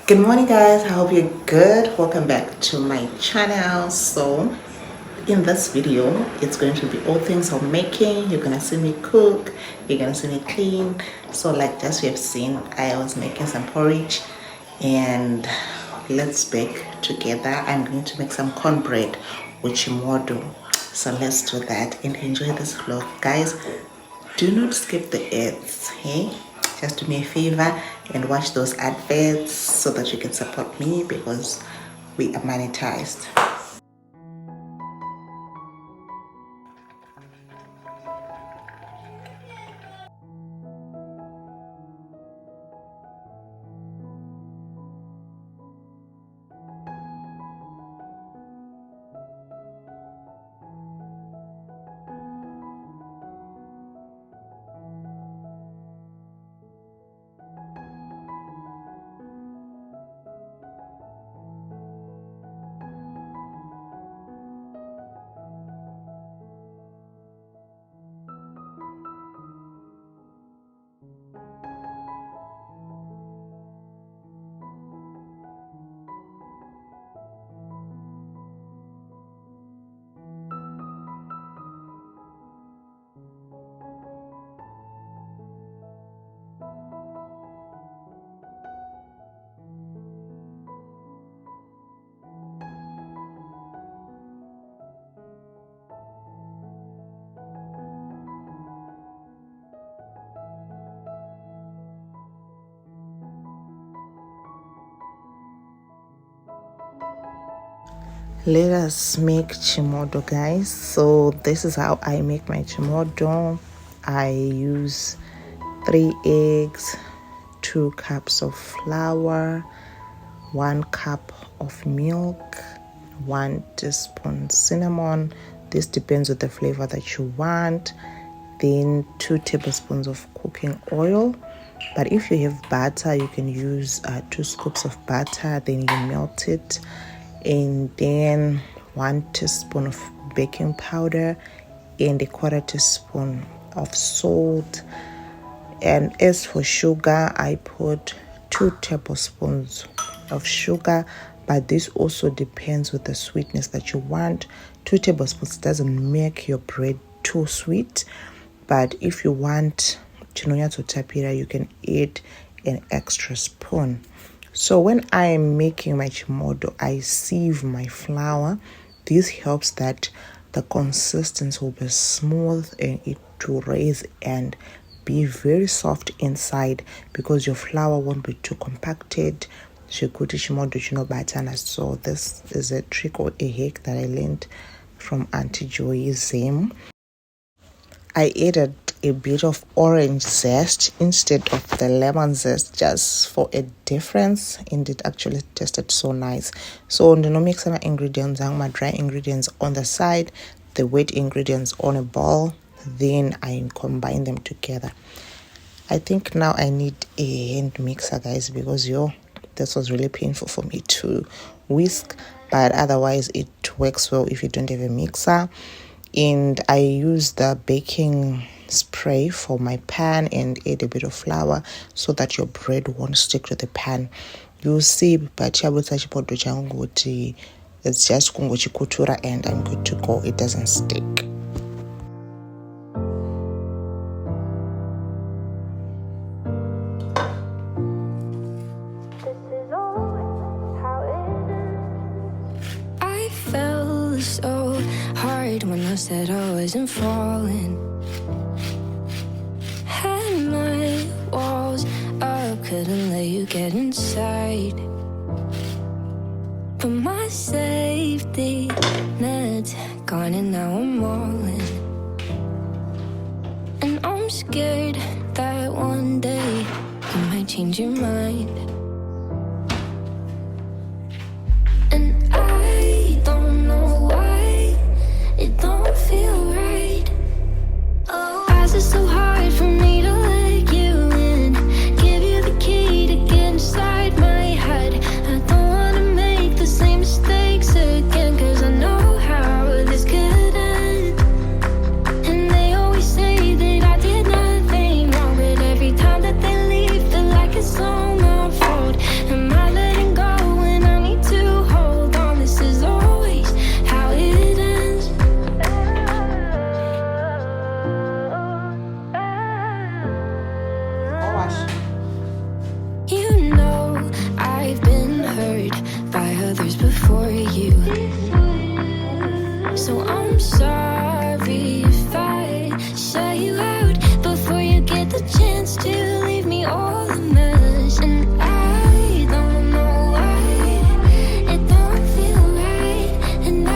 Good morning guys, I hope you're good. Welcome back to my channel. So in this video, it's going to be all things I'm making. You're gonna see me cook, you're gonna see me clean. So like just you have seen, I was making some porridge and let's bake together. I'm going to make some cornbread with Chimodho. So let's do that and enjoy this vlog. Guys, do not skip the ads, hey? Just do me a favor and watch those adverts so that you can support me because we are monetized. Let us make Chimodho, guys. So this is how I make my Chimodho. I use 3 eggs, 2 cups of flour, 1 cup of milk, 1 teaspoon cinnamon. This depends on the flavor that you want. Then 2 tablespoons of cooking oil. But if you have butter, you can use 2 scoops of butter. Then you melt it. And then 1 teaspoon of baking powder and 1/4 teaspoon of salt. And as for sugar, I put 2 tablespoons of sugar, but this also depends with the sweetness that you want. 2 tablespoons doesn't make your bread too sweet, but if you want to tapira, you can add an extra spoon. So when I am making my Chimodho, I sieve my flour. This helps that the consistency will be smooth and it will raise and be very soft inside because your flour won't be too compacted. So this is a trick or a hack that I learned from Auntie Joy Zim. I added a bit of orange zest instead of the lemon zest just for a difference, and it actually tasted so nice. So I'm gonna mix my ingredients, my dry ingredients on the side, the wet ingredients on a bowl, then I combine them together. I think now I need a hand mixer, guys, because this was really painful for me to whisk, but otherwise it works well if you don't have a mixer. And I use the baking spray for my pan and add a bit of flour so that your bread won't stick to the pan. You'll see, but it's just kuchikutura and I'm good to go. It doesn't stick. I fell so hard when I said I wasn't falling. Had my walls up, couldn't let you get inside. But my safety net's gone and now I'm all in. And I'm scared that one day you might change your mind. And I don't know why it don't feel right. Oh, why's it so hard for me to let you in? Give you the key to get inside my head. I don't wanna make the same mistakes again, 'cause I know how this could end. And they always say that I did nothing wrong, but every time that they leave, feel like it's all my fault. Am I letting go when I need to hold on? This is always how it ends. You know I've been hurt by others before you, so I'm sorry if I shut you out before you get the chance to leave me all a mess. And I don't know why it don't feel right. And I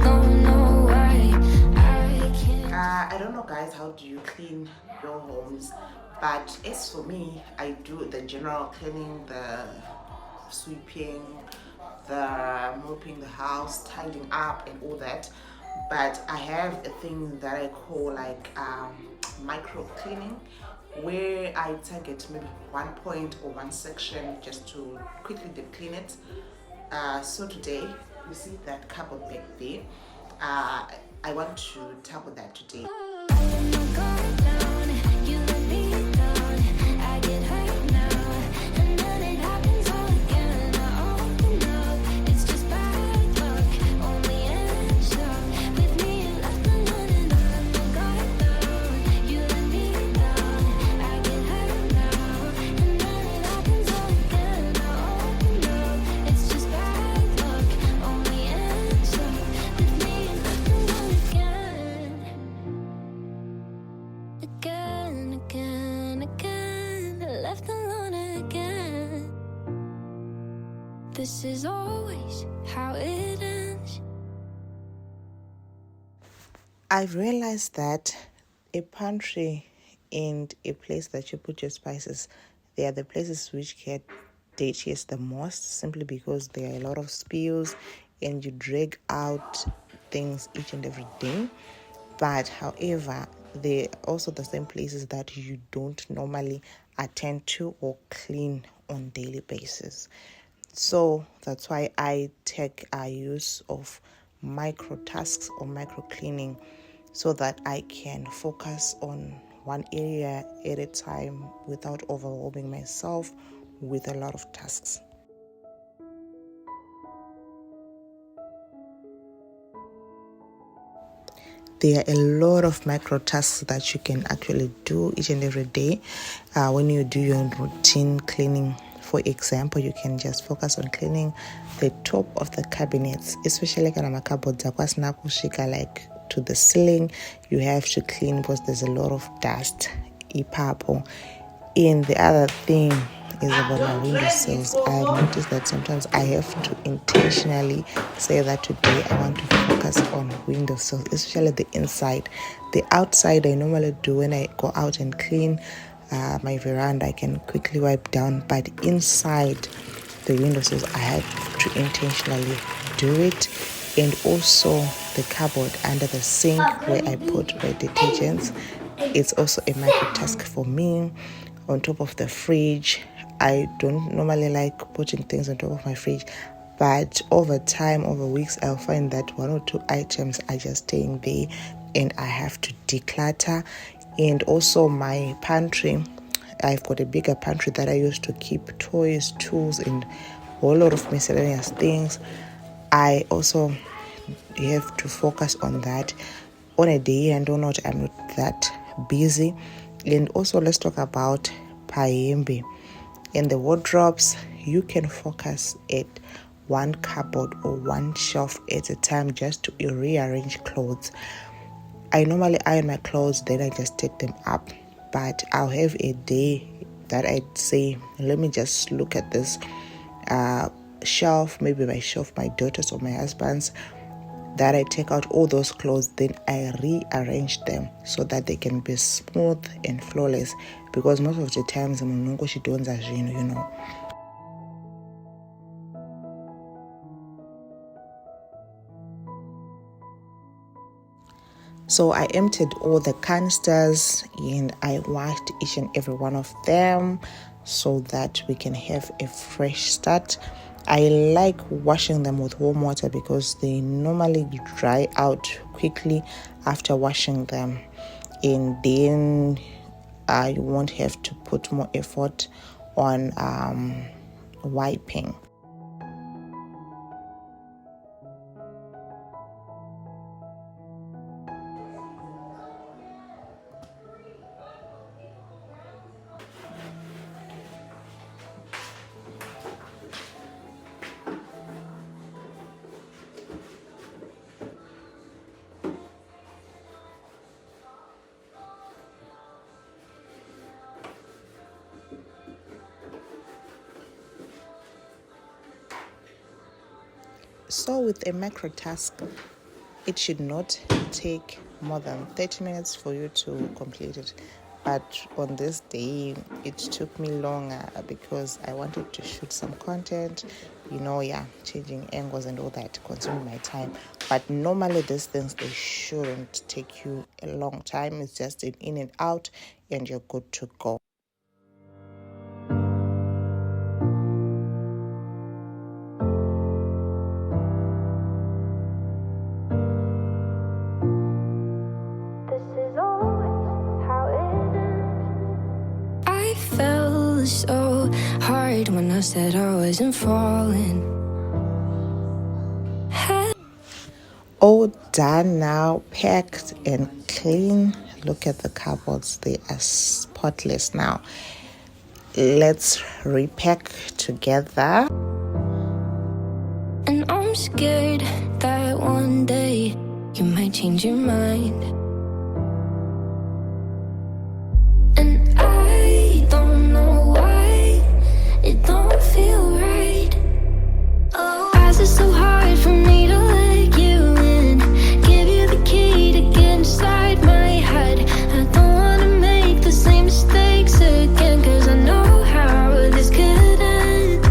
don't know why I can't. I don't know, guys, how do you clean your homes? But as for me, I do the general cleaning, the sweeping, the mopping the house, tidying up and all that. But I have a thing that I call like micro cleaning, where I target maybe one point or one section just to quickly deep clean it. So today, you see that cupboard back there. I want to tackle that today. This is always how it ends. I've realized that a pantry and a place that you put your spices, they are the places which get dirtiest the most, simply because there are a lot of spills and you drag out things each and every day. But however, they're also the same places that you don't normally attend to or clean on daily basis. So that's why I take use of micro tasks or micro cleaning, so that I can focus on one area at a time without overwhelming myself with a lot of tasks. There are a lot of micro tasks that you can actually do each and every day when you do your routine cleaning. For example, you can just focus on cleaning the top of the cabinets, especially kana cupboards like to the ceiling. You have to clean because there's a lot of dust. And the other thing is about my windowsills. I've noticed that sometimes I have to intentionally say that today I want to focus on windowsills, especially the inside. The outside I normally do when I go out and clean my veranda. I can quickly wipe down, but inside the windowsills I have to intentionally do it. And also the cupboard under the sink where I put my detergents, it's also a micro task for me. On top of the fridge, I don't normally like putting things on top of my fridge, but over time, over weeks, I'll find that one or two items are just staying there and I have to declutter. And also my pantry, I've got a bigger pantry that I use to keep toys, tools, and a whole lot of miscellaneous things. I also have to focus on that on a day and or not I'm not that busy. And also let's talk about paembe. In the wardrobes, you can focus at one cupboard or one shelf at a time just to rearrange clothes. I normally iron my clothes, then I just take them up, but I'll have a day that I'd say, let me just look at this shelf, maybe my shelf, my daughter's or my husband's, that I take out all those clothes, then I rearrange them so that they can be smooth and flawless, because most of the times she don't, you know. So I emptied all the canisters and I washed each and every one of them so that we can have a fresh start. I like washing them with warm water because they normally dry out quickly after washing them, and then I won't have to put more effort on wiping. So with a macro task, it should not take more than 30 minutes for you to complete it. But on this day, it took me longer because I wanted to shoot some content, changing angles and all that, consuming my time. But normally these things, they shouldn't take you a long time. It's just an in and out and you're good to go. So hard when I said I wasn't falling. All done now, packed and clean. Look at the cupboards, they are spotless now. Let's repack together. And I'm scared that one day you might change your mind. And I don't know why it don't feel right. Oh, why is it so hard for me to let you in? Give you the key to get inside my head. I don't wanna make the same mistakes again, 'cause I know how this could end.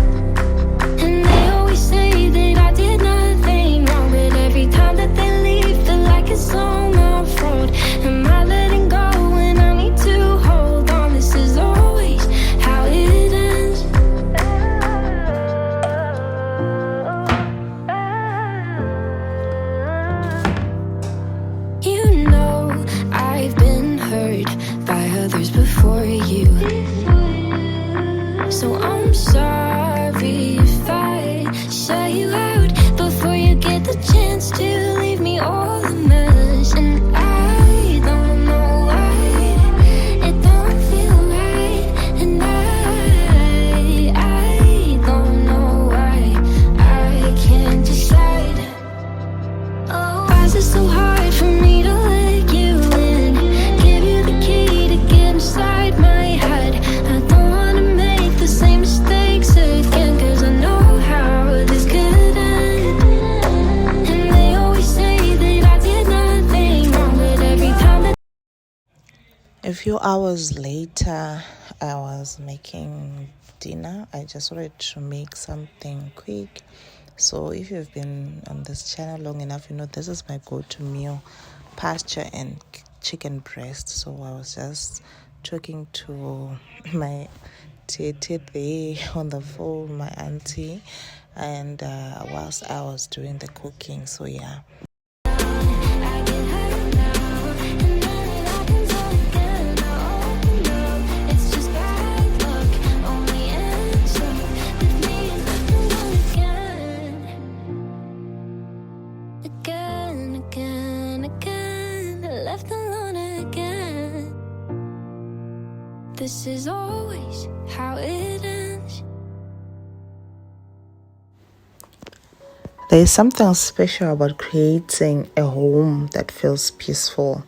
And they always say that I did nothing wrong, but every time that they leave, feel like it's all my fault. Am I letting go when I need to hold on? This is always how it ends. You know I've been hurt by others before you, so I'm sorry if I shut you out before you get the chance to leave me all a mess. And I don't know why it don't feel right. And I don't know why I can't decide. Oh, why is it so hard for me to let you in? Give you the key to get inside my head. I don't wanna make the same mistakes again, 'cause I know how this could end. And they always say that I did nothing wrong, but every time that A few hours later, I was making dinner. I just wanted to make something quick. So if you've been on this channel long enough, you know this is my go-to meal, pasta and chicken breast. So I was just talking to my tete there on the phone, my auntie, and whilst I was doing the cooking. So yeah. I get hurt now, and then it happens all again. I open up, it's just bad luck. Only ends up with me left alone again. Again, again, again, left alone again. This is always how it ends. There is something special about creating a home that feels peaceful.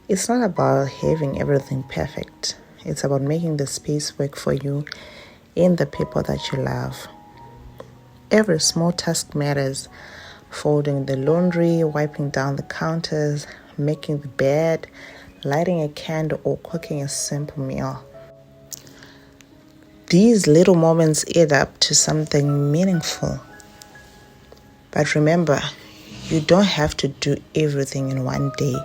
It's not about having everything perfect. It's about making the space work for you and the people that you love. Every small task matters. Folding the laundry, wiping down the counters, making the bed, lighting a candle, or cooking a simple meal. These little moments add up to something meaningful. But remember, you don't have to do everything in one day.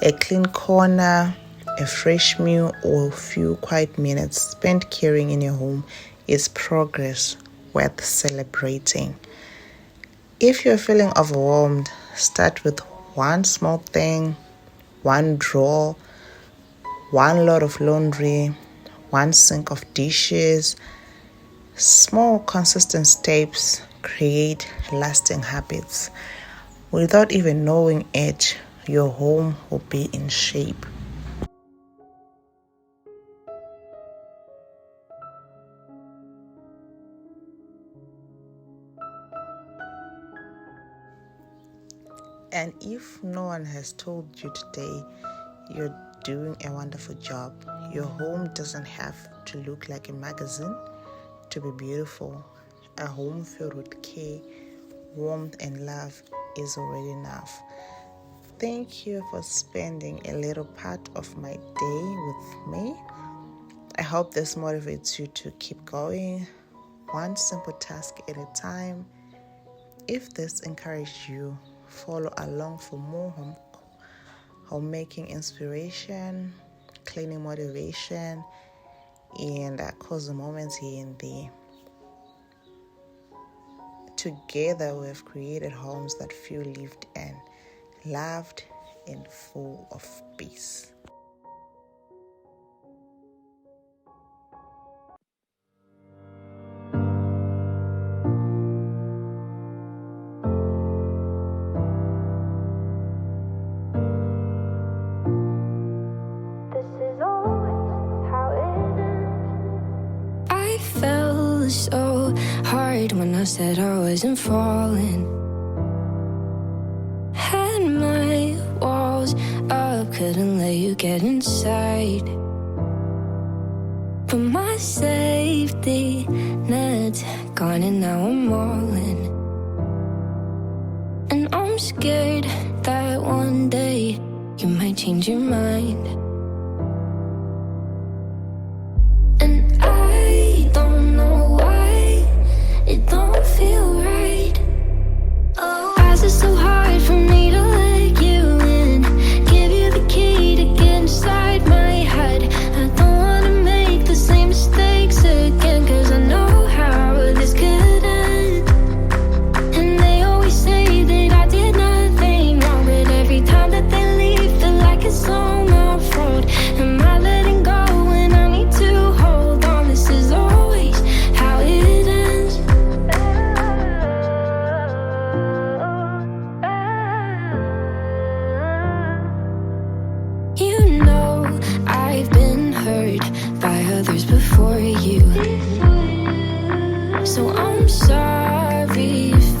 A clean corner, a fresh meal, or a few quiet minutes spent caring in your home is progress worth celebrating. If you're feeling overwhelmed, start with one small thing, one drawer, one load of laundry, one sink of dishes. Small, consistent steps create lasting habits. Without even knowing it, your home will be in shape. And if no one has told you today, you're doing a wonderful job. Your home doesn't have to look like a magazine to be beautiful. A home filled with care, warmth, and love is already enough. Thank you for spending a little part of my day with me. I hope this motivates you to keep going, one simple task at a time. If this encouraged you, follow along for more homemaking inspiration, cleaning motivation, and cozy moments here and there. Together, we have created homes that feel lived in, loved, and full of peace. So hard when I said I wasn't falling. Had my walls up, couldn't let you get inside. But my safety net's gone and now I'm all in. And I'm scared that one day you might change your mind. It don't feel right. Oh, why is it so hard for me to let you in? Give you the key to get inside my head. I don't wanna make the same mistakes again, 'cause I know how this could end. And they always say that I did nothing wrong, but every time that they leave, feel like it's all my fault. Am I letting go when I need to hold on? This is always how it ends. You know I've been hurt by others before you, so I'm sorry if